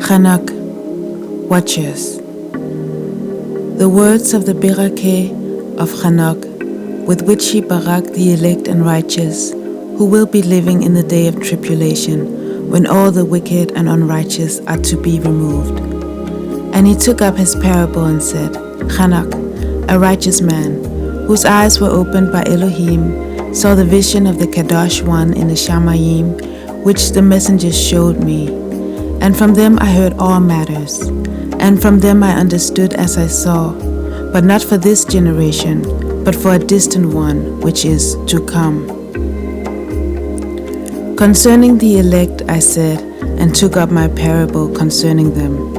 Hanok, watchers. The words of the Berakeh of Hanok, with which he barak the elect and righteous, who will be living in the day of tribulation, when all the wicked and unrighteous are to be removed. And he took up his parable and said, Hanok, a righteous man, whose eyes were opened by Elohim, saw the vision of the Kadosh one in the Shamayim, which the messengers showed me. And from them I heard all matters, and from them I understood as I saw, but not for this generation, but for a distant one, which is to come. Concerning the elect, I said, and took up my parable concerning them.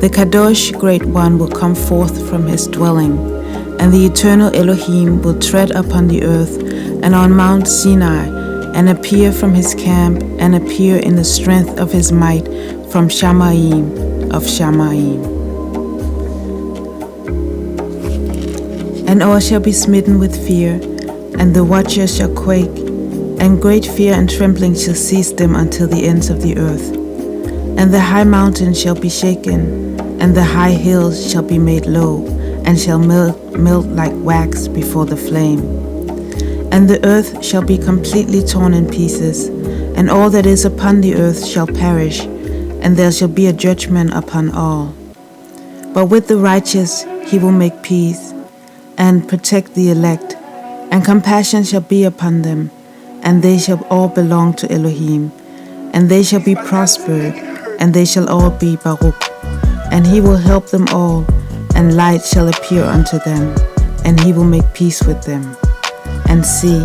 The Kadosh Great One will come forth from his dwelling, and the eternal Elohim will tread upon the earth and on Mount Sinai, and appear from his camp, and appear in the strength of his might from Shamayim of Shamayim. And all shall be smitten with fear, and the watchers shall quake, and great fear and trembling shall seize them until the ends of the earth. And the high mountains shall be shaken, and the high hills shall be made low, and shall melt like wax before the flame. And the earth shall be completely torn in pieces, and all that is upon the earth shall perish, and there shall be a judgment upon all. But with the righteous he will make peace, and protect the elect, and compassion shall be upon them, and they shall all belong to Elohim, and they shall be prospered, and they shall all be Baruch. And he will help them all, and light shall appear unto them, and he will make peace with them. And see,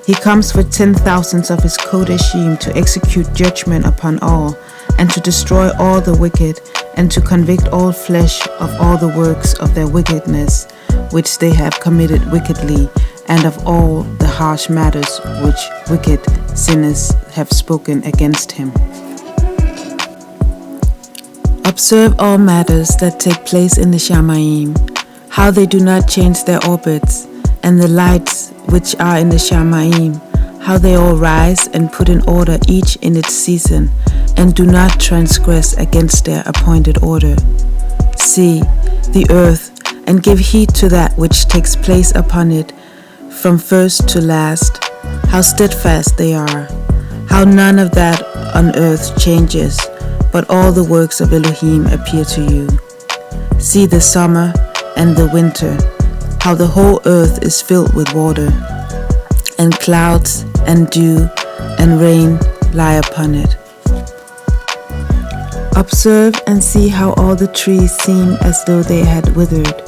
he comes with 10,000s of his Kodeshim to execute judgment upon all, and to destroy all the wicked, and to convict all flesh of all the works of their wickedness, which they have committed wickedly, and of all the harsh matters which wicked sinners have spoken against him. Observe all matters that take place in the Shamayim, how they do not change their orbits, and the lights which are in the Shamayim, how they all rise and put in order each in its season, and do not transgress against their appointed order. See the earth, and give heed to that which takes place upon it, from first to last, how steadfast they are, how none of that on earth changes, but all the works of Elohim appear to you. See the summer and the winter, how the whole earth is filled with water, and clouds and dew and rain lie upon it. Observe and see how all the trees seem as though they had withered,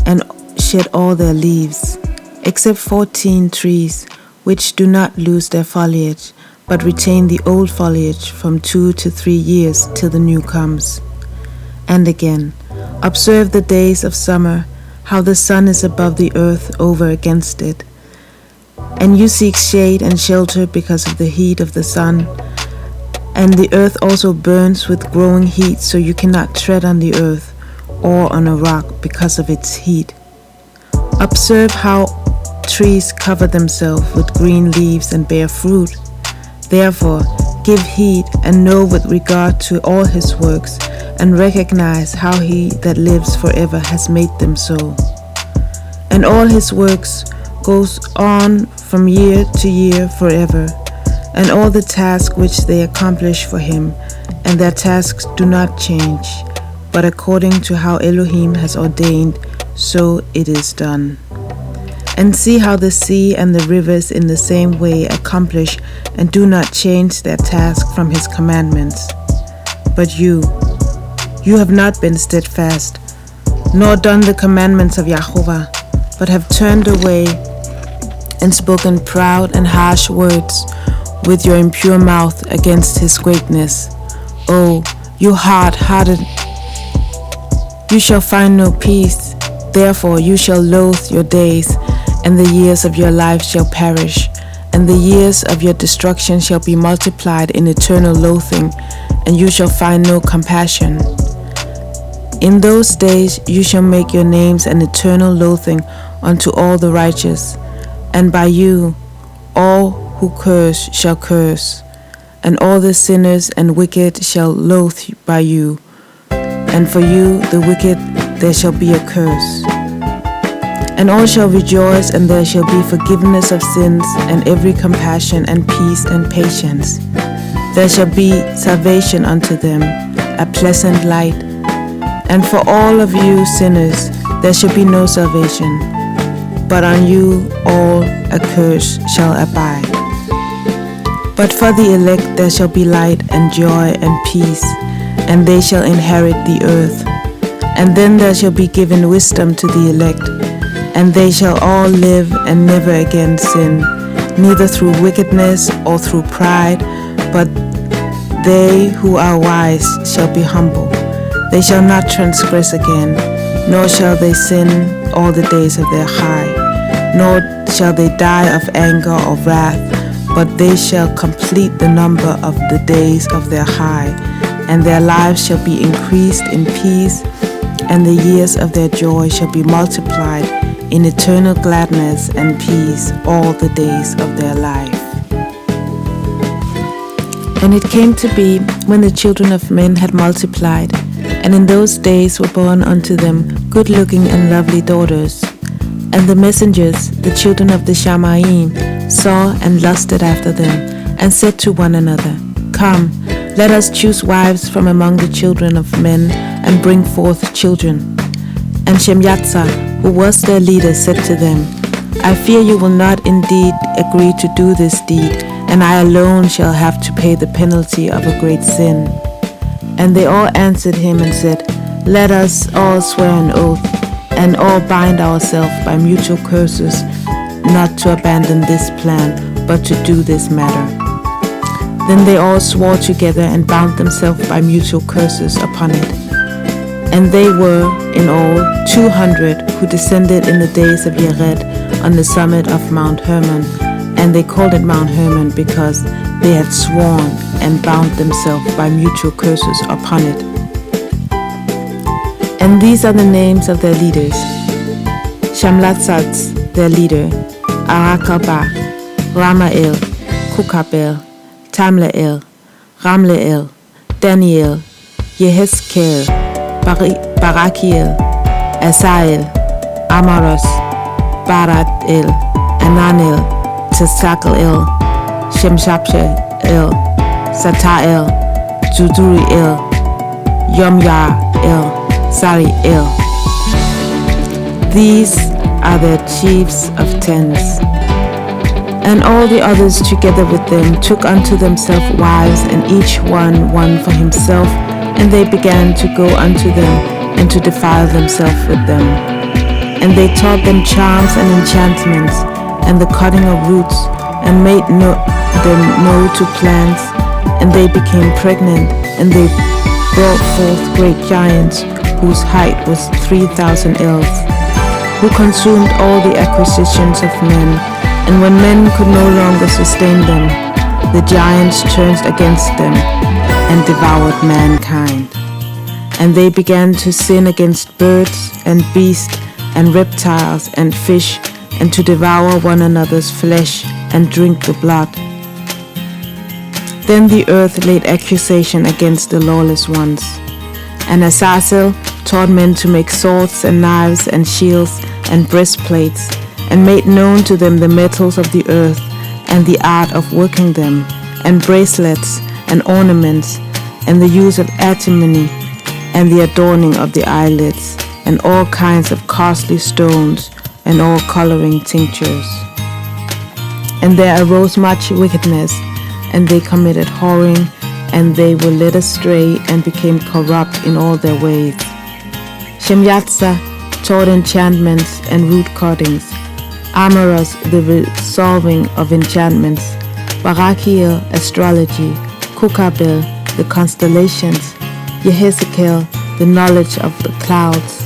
and shed all their leaves, except 14 trees, which do not lose their foliage, but retain the old foliage from 2 to 3 years till the new comes. And again, observe the days of summer, how the sun is above the earth over against it. And you seek shade and shelter because of the heat of the sun, and the earth also burns with growing heat, so you cannot tread on the earth or on a rock because of its heat. Observe how trees cover themselves with green leaves and bear fruit. Therefore, give heed and know with regard to all his works, and recognize how he that lives forever has made them so. And all his works goes on from year to year forever, and all the tasks which they accomplish for him, and their tasks do not change, but according to how Elohim has ordained, so it is done. And see how the sea and the rivers in the same way accomplish and do not change their task from his commandments. But you have not been steadfast, nor done the commandments of Yahovah, but have turned away and spoken proud and harsh words with your impure mouth against his greatness. Oh, you hard-hearted, you shall find no peace. Therefore you shall loathe your days, and the years of your life shall perish, and the years of your destruction shall be multiplied in eternal loathing, and you shall find no compassion. In those days you shall make your names an eternal loathing unto all the righteous, and by you all who curse shall curse, and all the sinners and wicked shall loathe by you, and for you, the wicked, there shall be a curse. And all shall rejoice, and there shall be forgiveness of sins, and every compassion and peace and patience. There shall be salvation unto them, a pleasant light. And for all of you sinners, there shall be no salvation, but on you all a curse shall abide. But for the elect there shall be light and joy and peace, and they shall inherit the earth. And then there shall be given wisdom to the elect, and they shall all live and never again sin, neither through wickedness or through pride, but they who are wise shall be humble. They shall not transgress again, nor shall they sin all the days of their high, nor shall they die of anger or wrath, but they shall complete the number of the days of their high, and their lives shall be increased in peace, and the years of their joy shall be multiplied in eternal gladness and peace all the days of their life. And it came to be, when the children of men had multiplied, and in those days were born unto them good-looking and lovely daughters, and the messengers, the children of the Shamaim, saw and lusted after them, and said to one another, Come, let us choose wives from among the children of men, and bring forth children. And Shemyatsa, who was their leader, said to them, I fear you will not indeed agree to do this deed, and I alone shall have to pay the penalty of a great sin. And they all answered him and said, Let us all swear an oath, and all bind ourselves by mutual curses, not to abandon this plan, but to do this matter. Then they all swore together and bound themselves by mutual curses upon it. And they were in all 200 who descended in the days of Yered on the summit of Mount Hermon, and they called it Mount Hermon because they had sworn and bound themselves by mutual curses upon it. And these are the names of their leaders: Shamlatzatz, their leader, Arakabah, Ramael, Kukabel, Tamlael, Ramleel, Daniel, Yehezkel, Barakiel, Asael, Amaros, Baratel, Ananel, Tesakel, Shemshapshel, Satael, Juduriel, Yomyael, Sariel. These are the chiefs of tens. And all the others together with them took unto themselves wives, and each one for himself, and they began to go unto them, and to defile themselves with them. And they taught them charms and enchantments, and the cutting of roots, and made them know to plants, and they became pregnant, and they brought forth great giants, whose height was 3,000 ells, who consumed all the acquisitions of men. And when men could no longer sustain them, the giants turned against them and devoured mankind. And they began to sin against birds and beasts and reptiles and fish, and to devour one another's flesh and drink the blood. Then the earth laid accusation against the lawless ones. And Azazel taught men to make swords and knives and shields and breastplates, and made known to them the metals of the earth, and the art of working them, and bracelets and ornaments, and the use of antimony, and the adorning of the eyelids, and all kinds of costly stones, and all coloring tinctures. And there arose much wickedness, and they committed whoring, and they were led astray, and became corrupt in all their ways. Shemyatsa taught enchantments and root cuttings, Amaras the resolving of enchantments, Barakiel astrology, Kukabel the constellations, Yehezkel the knowledge of the clouds,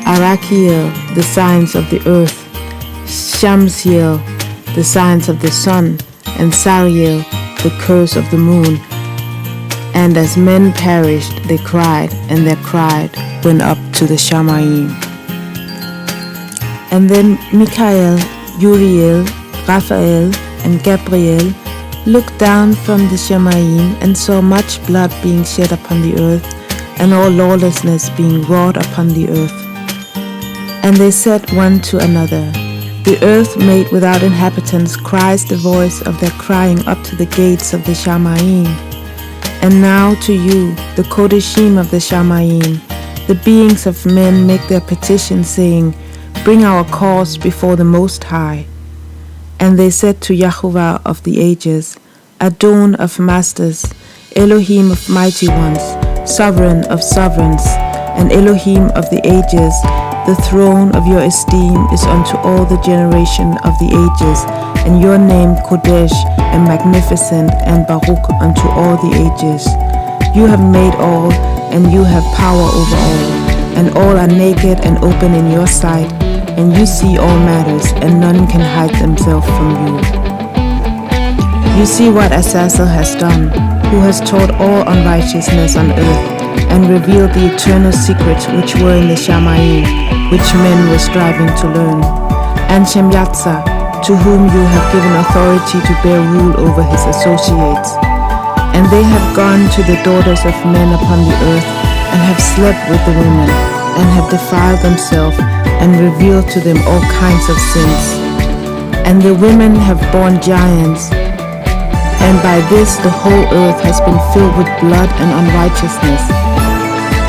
Arakiel the signs of the earth, Shamsiel the signs of the sun, and Sariel the curse of the moon. And as men perished, they cried, and their cry went up to the Shamaim. And then Michael, Uriel, Raphael, and Gabriel, looked down from the Shemayim and saw much blood being shed upon the earth, and all lawlessness being wrought upon the earth. And they said one to another, The earth made without inhabitants cries the voice of their crying up to the gates of the Shemayim. And now to you, the Kodeshim of the Shemayim, the beings of men make their petition, saying, Bring our cause before the Most High. And they said to Yahuwah of the ages, Adon of masters, Elohim of mighty ones, Sovereign of sovereigns, and Elohim of the ages, the throne of your esteem is unto all the generation of the ages, and your name Kodesh and magnificent and Baruch unto all the ages. You have made all, and you have power over all, and all are naked and open in your sight, and you see all matters, and none can hide themselves from you. You see what Azazel has done, who has taught all unrighteousness on earth, and revealed the eternal secrets which were in the Shemayim, which men were striving to learn. And Shemyatsa, to whom you have given authority to bear rule over his associates. And they have gone to the daughters of men upon the earth, and have slept with the women, and have defiled themselves, and revealed to them all kinds of sins. And the women have borne giants, and by this the whole earth has been filled with blood and unrighteousness.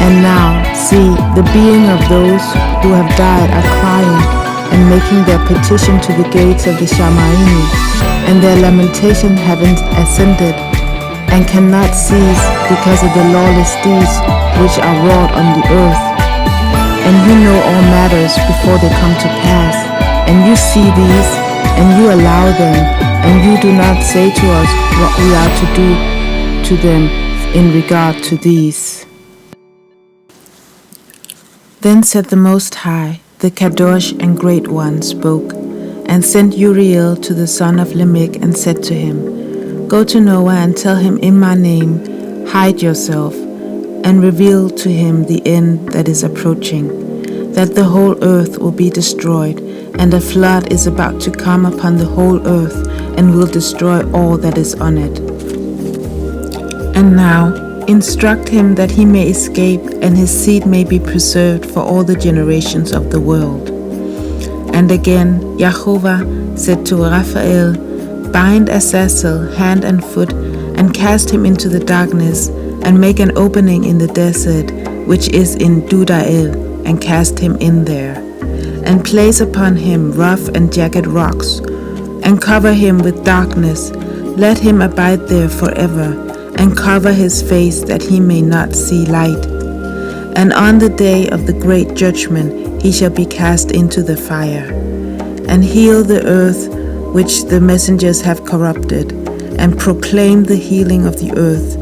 And now, see, the being of those who have died are crying and making their petition to the gates of the Shemayim, and their lamentation having ascended, and cannot cease because of the lawless deeds which are wrought on the earth. And you know all matters before they come to pass, and you see these, and you allow them, and you do not say to us what we are to do to them in regard to these. Then said the Most High, the Kadosh and Great One, spoke, and sent Uriel to the son of Lamech, and said to him, Go to Noah and tell him in my name, hide yourself, and reveal to him the end that is approaching, that the whole earth will be destroyed, and a flood is about to come upon the whole earth, and will destroy all that is on it. And now, instruct him that he may escape, and his seed may be preserved for all the generations of the world. And again, Yahuwah said to Raphael, Bind Azazel hand and foot, and cast him into the darkness, and make an opening in the desert, which is in Dudael, and cast him in there. And place upon him rough and jagged rocks, and cover him with darkness. Let him abide there forever, and cover his face that he may not see light. And on the day of the great judgment he shall be cast into the fire. And heal the earth which the messengers have corrupted, and proclaim the healing of the earth,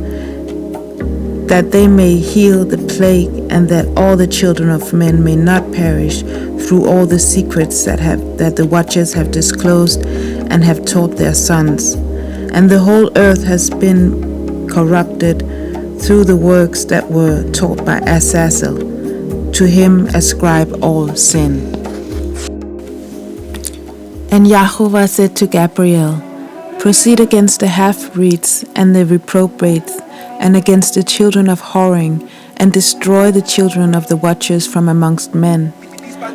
that they may heal the plague, and that all the children of men may not perish through all the secrets that the watchers have disclosed and have taught their sons. And the whole earth has been corrupted through the works that were taught by Azazel. To him ascribe all sin. And Yahuwah said to Gabriel, Proceed against the half-breeds and the reprobates, and against the children of whoring, and destroy the children of the watchers from amongst men.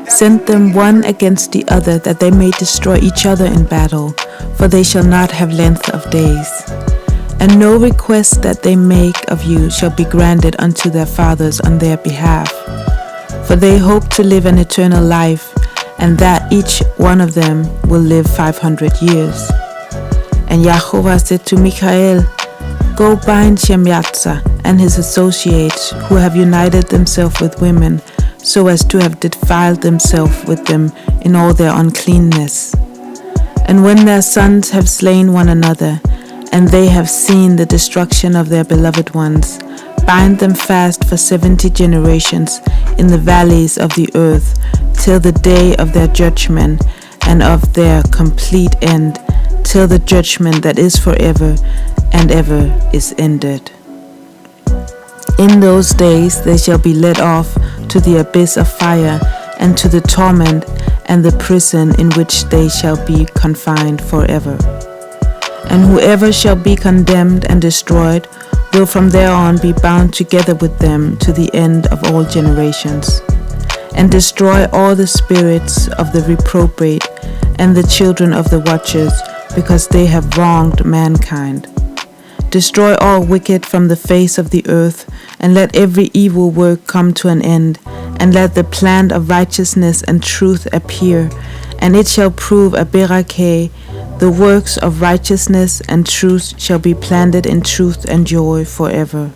Send them one against the other, that they may destroy each other in battle, for they shall not have length of days. And no request that they make of you shall be granted unto their fathers on their behalf. For they hope to live an eternal life, and that each one of them will live 500 years. And Yahuwah said to Michael, Go bind Shemyatsa and his associates, who have united themselves with women, so as to have defiled themselves with them in all their uncleanness. And when their sons have slain one another, and they have seen the destruction of their beloved ones, bind them fast for 70 generations in the valleys of the earth, till the day of their judgment and of their complete end, till the judgment that is forever and ever is ended. In those days they shall be led off to the abyss of fire, and to the torment and the prison in which they shall be confined forever. And whoever shall be condemned and destroyed will from there on be bound together with them to the end of all generations. And destroy all the spirits of the reprobate and the children of the watchers, because they have wronged mankind. Destroy all wicked from the face of the earth, and let every evil work come to an end, and let the plant of righteousness and truth appear, and it shall prove a berakeh. The works of righteousness and truth shall be planted in truth and joy forever.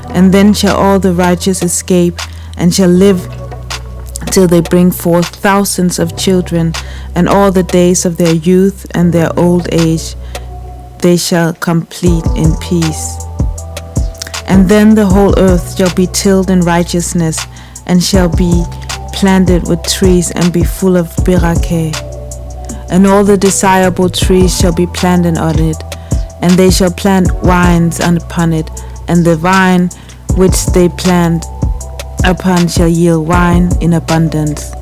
And then shall all the righteous escape, and shall live till they bring forth thousands of children, and all the days of their youth and their old age they shall complete in peace. And then the whole earth shall be tilled in righteousness, and shall be planted with trees and be full of berakeh. And all the desirable trees shall be planted on it, and they shall plant vines upon it, and the vine which they plant upon shall yield wine in abundance.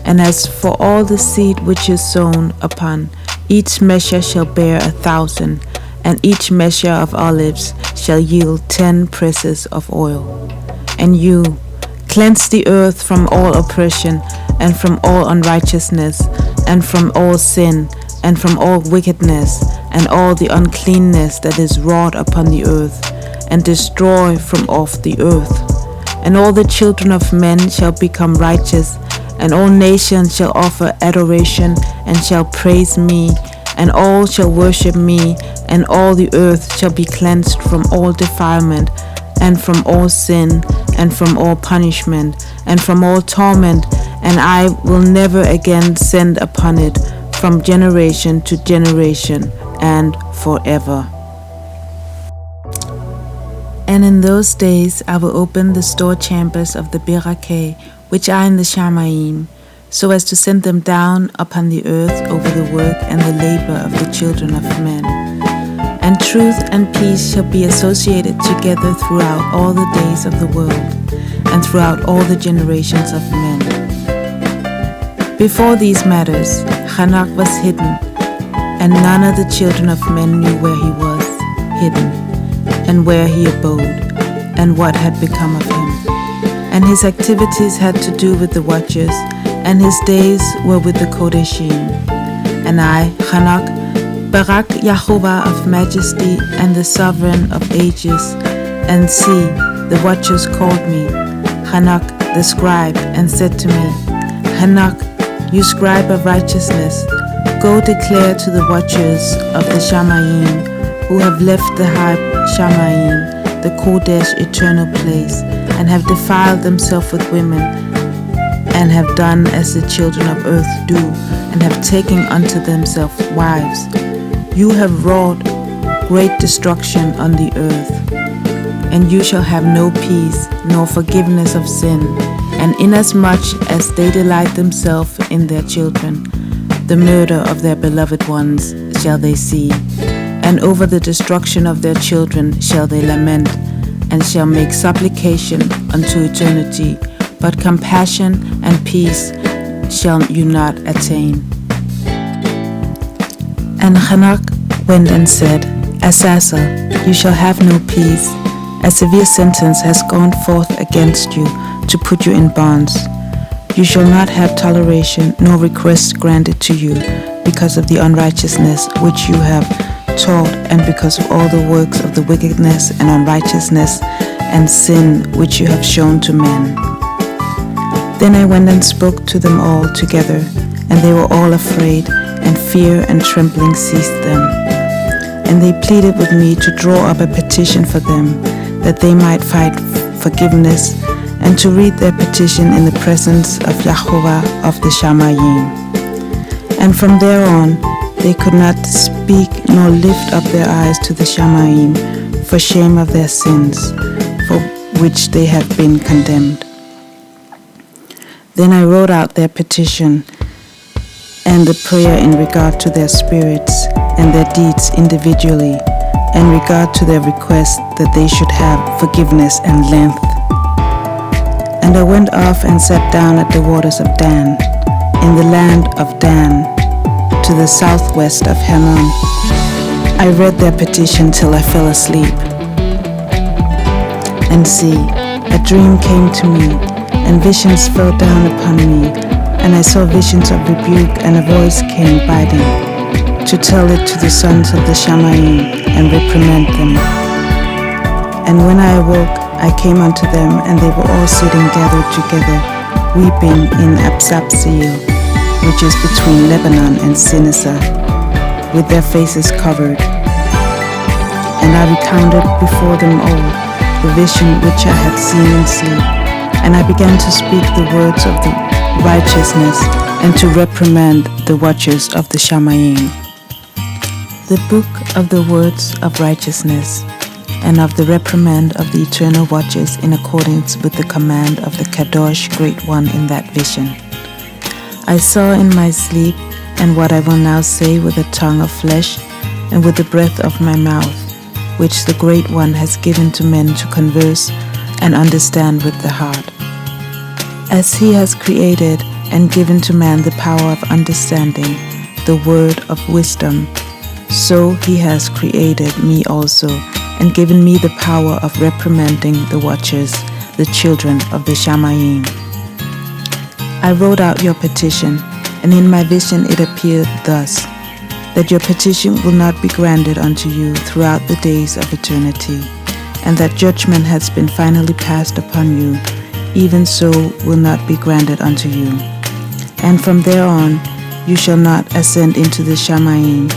And as for all the seed which is sown upon, each measure shall bear 1,000, and each measure of olives shall yield 10 presses of oil. And you, cleanse the earth from all oppression, and from all unrighteousness, and from all sin, and from all wickedness, and all the uncleanness that is wrought upon the earth, and destroy from off the earth. And all the children of men shall become righteous, and all nations shall offer adoration, and shall praise me, and all shall worship me, and all the earth shall be cleansed from all defilement, and from all sin, and from all punishment, and from all torment, and I will never again send upon it from generation to generation and forever. And in those days I will open the store chambers of the berakeh, which are in the Shamayim, so as to send them down upon the earth over the work and the labor of the children of men. And truth and peace shall be associated together throughout all the days of the world, and throughout all the generations of men. Before these matters, Hanok was hidden, and none of the children of men knew where he was hidden, and where he abode, and what had become of him. And his activities had to do with the watchers, and his days were with the Kodeshim. And I, Hanok, Barak Yahovah of majesty and the sovereign of ages, and see, the watchers called me, Hanok the scribe, and said to me, Hanok, you scribe of righteousness, go declare to the watchers of the Shamayim, who have left the high Shamayim, the Kodesh eternal place, and have defiled themselves with women, and have done as the children of earth do, and have taken unto themselves wives. You have wrought great destruction on the earth, and you shall have no peace, nor forgiveness of sin. And inasmuch as they delight themselves in their children, the murder of their beloved ones shall they see, and over the destruction of their children shall they lament, and shall make supplication unto eternity, but compassion and peace shall you not attain. And Hanok went and said, Azazel, you shall have no peace. A severe sentence has gone forth against you to put you in bonds. You shall not have toleration nor request granted to you because of the unrighteousness which you have taught, and because of all the works of the wickedness and unrighteousness and sin which you have shown to men. Then I went and spoke to them all together, and they were all afraid, and fear and trembling seized them. And they pleaded with me to draw up a petition for them, that they might find forgiveness, and to read their petition in the presence of Yahovah of the Shamayim. And from there on, they could not speak nor lift up their eyes to the Shamayim for shame of their sins, for which they have been condemned. Then I wrote out their petition and the prayer in regard to their spirits and their deeds individually, in regard to their request that they should have forgiveness and length. And I went off and sat down at the waters of Dan, in the land of Dan, to the southwest of Hanok. I read their petition till I fell asleep. And see, a dream came to me, and visions fell down upon me, and I saw visions of rebuke, and a voice came biting, to tell it to the sons of the Shamayim, and reprimand them. And when I awoke, I came unto them, and they were all sitting gathered together, weeping in Absapseel, which is between Lebanon and Sinisar, with their faces covered. And I recounted before them all the vision which I had seen in sleep, and I began to speak the words of the righteousness, and to reprimand the watchers of the Shamayim. The book of the words of righteousness, and of the reprimand of the eternal watchers in accordance with the command of the Kadosh Great One in that vision. I saw in my sleep, and what I will now say with a tongue of flesh, and with the breath of my mouth, which the Great One has given to men to converse and understand with the heart. As he has created and given to man the power of understanding, the word of wisdom, so he has created me also, and given me the power of reprimanding the watchers, the children of the Shamayim. I wrote out your petition, and in my vision it appeared thus, that your petition will not be granted unto you throughout the days of eternity, and that judgment has been finally passed upon you, even so will not be granted unto you. And from there on you shall not ascend into the Shamayim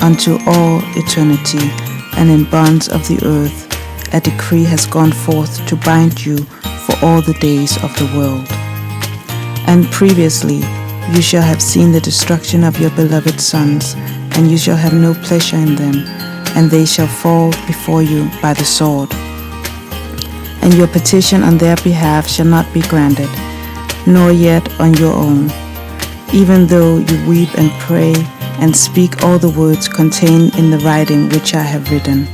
unto all eternity, and in bonds of the earth a decree has gone forth to bind you for all the days of the world. And previously you shall have seen the destruction of your beloved sons, and you shall have no pleasure in them, and they shall fall before you by the sword. And your petition on their behalf shall not be granted, nor yet on your own, even though you weep and pray and speak all the words contained in the writing which I have written.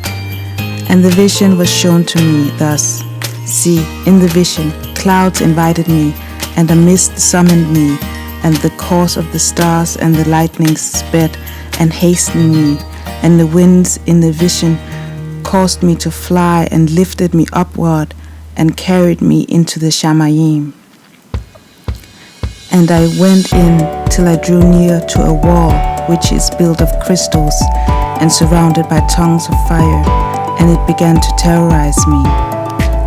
And the vision was shown to me thus. See, in the vision, clouds invited me, and a mist summoned me, and the course of the stars and the lightnings sped and hastened me, and the winds in the vision caused me to fly and lifted me upward and carried me into the Shamayim. And I went in till I drew near to a wall which is built of crystals and surrounded by tongues of fire, and it began to terrorize me.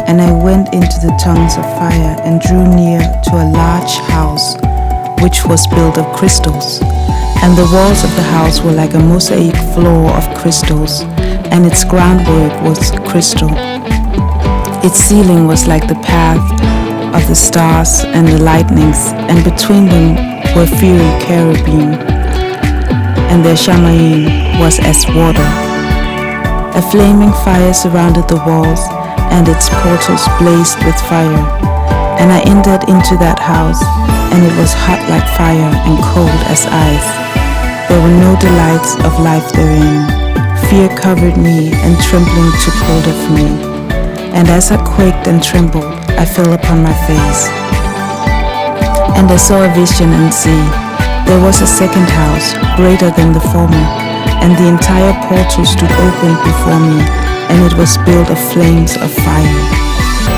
And I went into the tongues of fire and drew near to a large house which was built of crystals, and the walls of the house were like a mosaic floor of crystals, and its groundwork was crystal. Its ceiling was like the path of the stars and the lightnings, and between them were fiery cherubim, and their Shamayim was as water. A flaming fire surrounded the walls, and its portals blazed with fire. And I entered into that house, and it was hot like fire and cold as ice. There were no delights of life therein. Fear covered me, and trembling took hold of me. And as I quaked and trembled, I fell upon my face. And I saw a vision, and see, there was a second house, greater than the former, and the entire portal stood open before me, and it was built of flames of fire.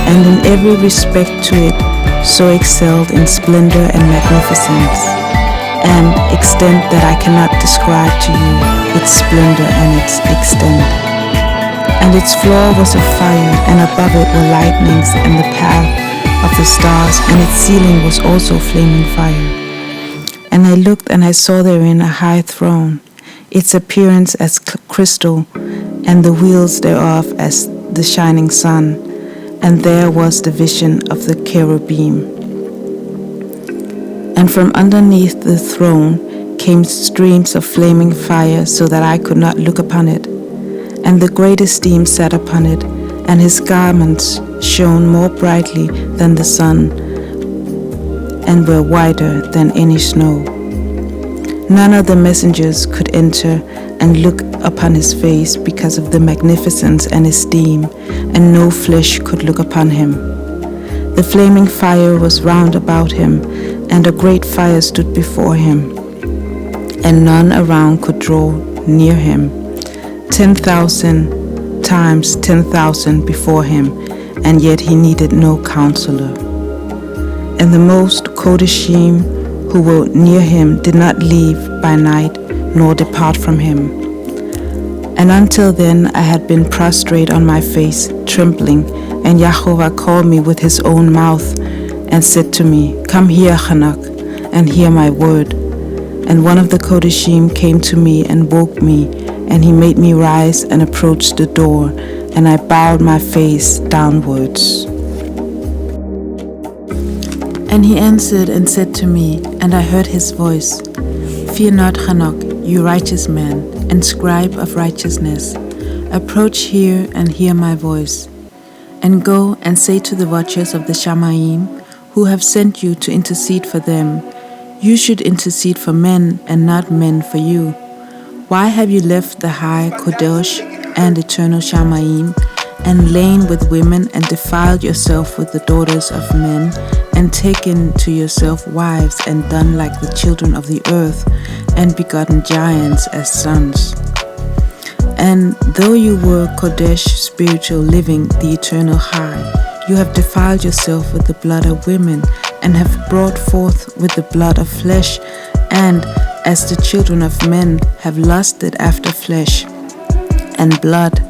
And in every respect to it, so excelled in splendor and magnificence, and extent that I cannot describe to you its splendor and its extent. And its floor was of fire, and above it were lightnings and the path of the stars, and its ceiling was also flaming fire. And I looked, and I saw therein a high throne, its appearance as crystal, and the wheels thereof as the shining sun, and there was the vision of the cherubim. And from underneath the throne came streams of flaming fire, so that I could not look upon it. And the great esteem sat upon it, and his garments shone more brightly than the sun, and were whiter than any snow. None of the messengers could enter and look upon his face because of the magnificence and esteem, and no flesh could look upon him. The flaming fire was round about him, and a great fire stood before him, and none around could draw near him. 10,000 times 10,000 before him, and yet he needed no counselor. And the most Kodeshim who were near him did not leave by night, nor depart from him. And until then I had been prostrate on my face, trembling, and Jehovah called me with his own mouth, and said to me, Come here, Hanok, and hear my word. And one of the Kodeshim came to me and woke me, and he made me rise and approach the door, and I bowed my face downwards. And he answered and said to me, and I heard his voice, Fear not, Hanok, you righteous man, and scribe of righteousness. Approach here and hear my voice. And go and say to the watchers of the Shamaim, who have sent you to intercede for them, You should intercede for men and not men for you. Why have you left the high Kodesh and eternal Shamaim, and lain with women, and defiled yourself with the daughters of men, and taken to yourself wives, and done like the children of the earth, and begotten giants as sons? And though you were Kodesh, spiritual, living the eternal high, you have defiled yourself with the blood of women, and have brought forth with the blood of flesh, and as the children of men have lusted after flesh and blood,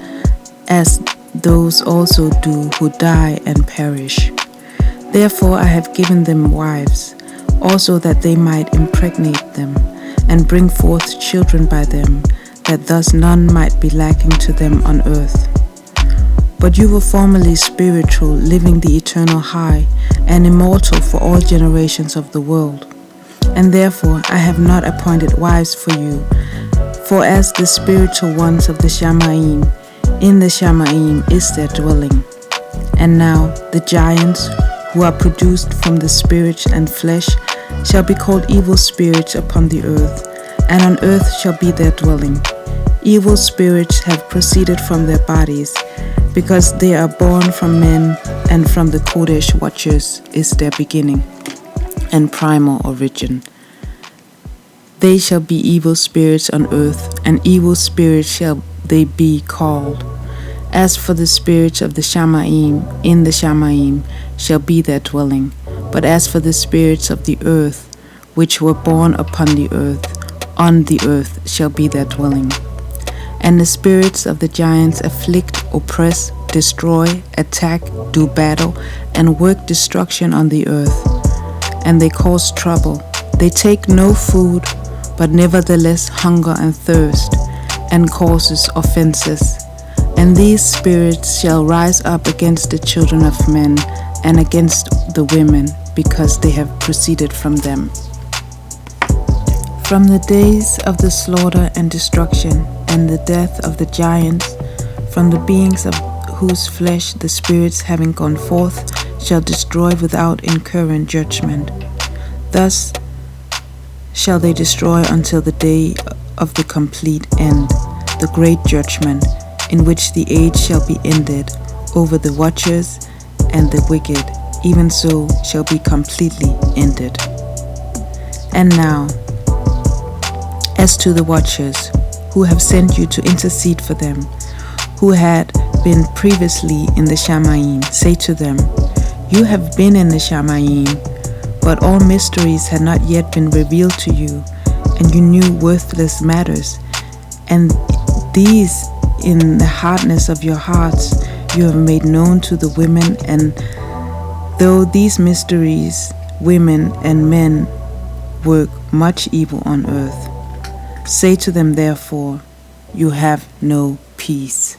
as those also do who die and perish. Therefore I have given them wives, also that they might impregnate them, and bring forth children by them, that thus none might be lacking to them on earth. But you were formerly spiritual, living the eternal high, and immortal for all generations of the world. And therefore I have not appointed wives for you, for as the spiritual ones of the Shamaim, in the Shamaim is their dwelling. And now the giants, who are produced from the spirit and flesh, shall be called evil spirits upon the earth, and on earth shall be their dwelling. Evil spirits have proceeded from their bodies, because they are born from men, and from the Kodesh watchers is their beginning and primal origin. They shall be evil spirits on earth, and evil spirits shall they be called. As for the spirits of the Shamaim, in the Shamaim shall be their dwelling. But as for the spirits of the earth, which were born upon the earth, on the earth shall be their dwelling. And the spirits of the giants afflict, oppress, destroy, attack, do battle, and work destruction on the earth. And they cause trouble. They take no food, but nevertheless hunger and thirst, and causes offenses. And these spirits shall rise up against the children of men, and against the women, because they have proceeded from them. From the days of the slaughter and destruction, and the death of the giants, from the beings of whose flesh the spirits having gone forth shall destroy without incurring judgment. Thus shall they destroy until the day of the complete end, the great judgment, in which the age shall be ended over the watchers and the wicked, even so shall be completely ended. And now, as to the watchers, who have sent you to intercede for them, who had been previously in the Shamaim, say to them, You have been in the Shamaim, but all mysteries had not yet been revealed to you, and you knew worthless matters, and these in the hardness of your hearts you have made known to the women, and though these mysteries, women and men work much evil on earth. Say to them therefore, You have no peace.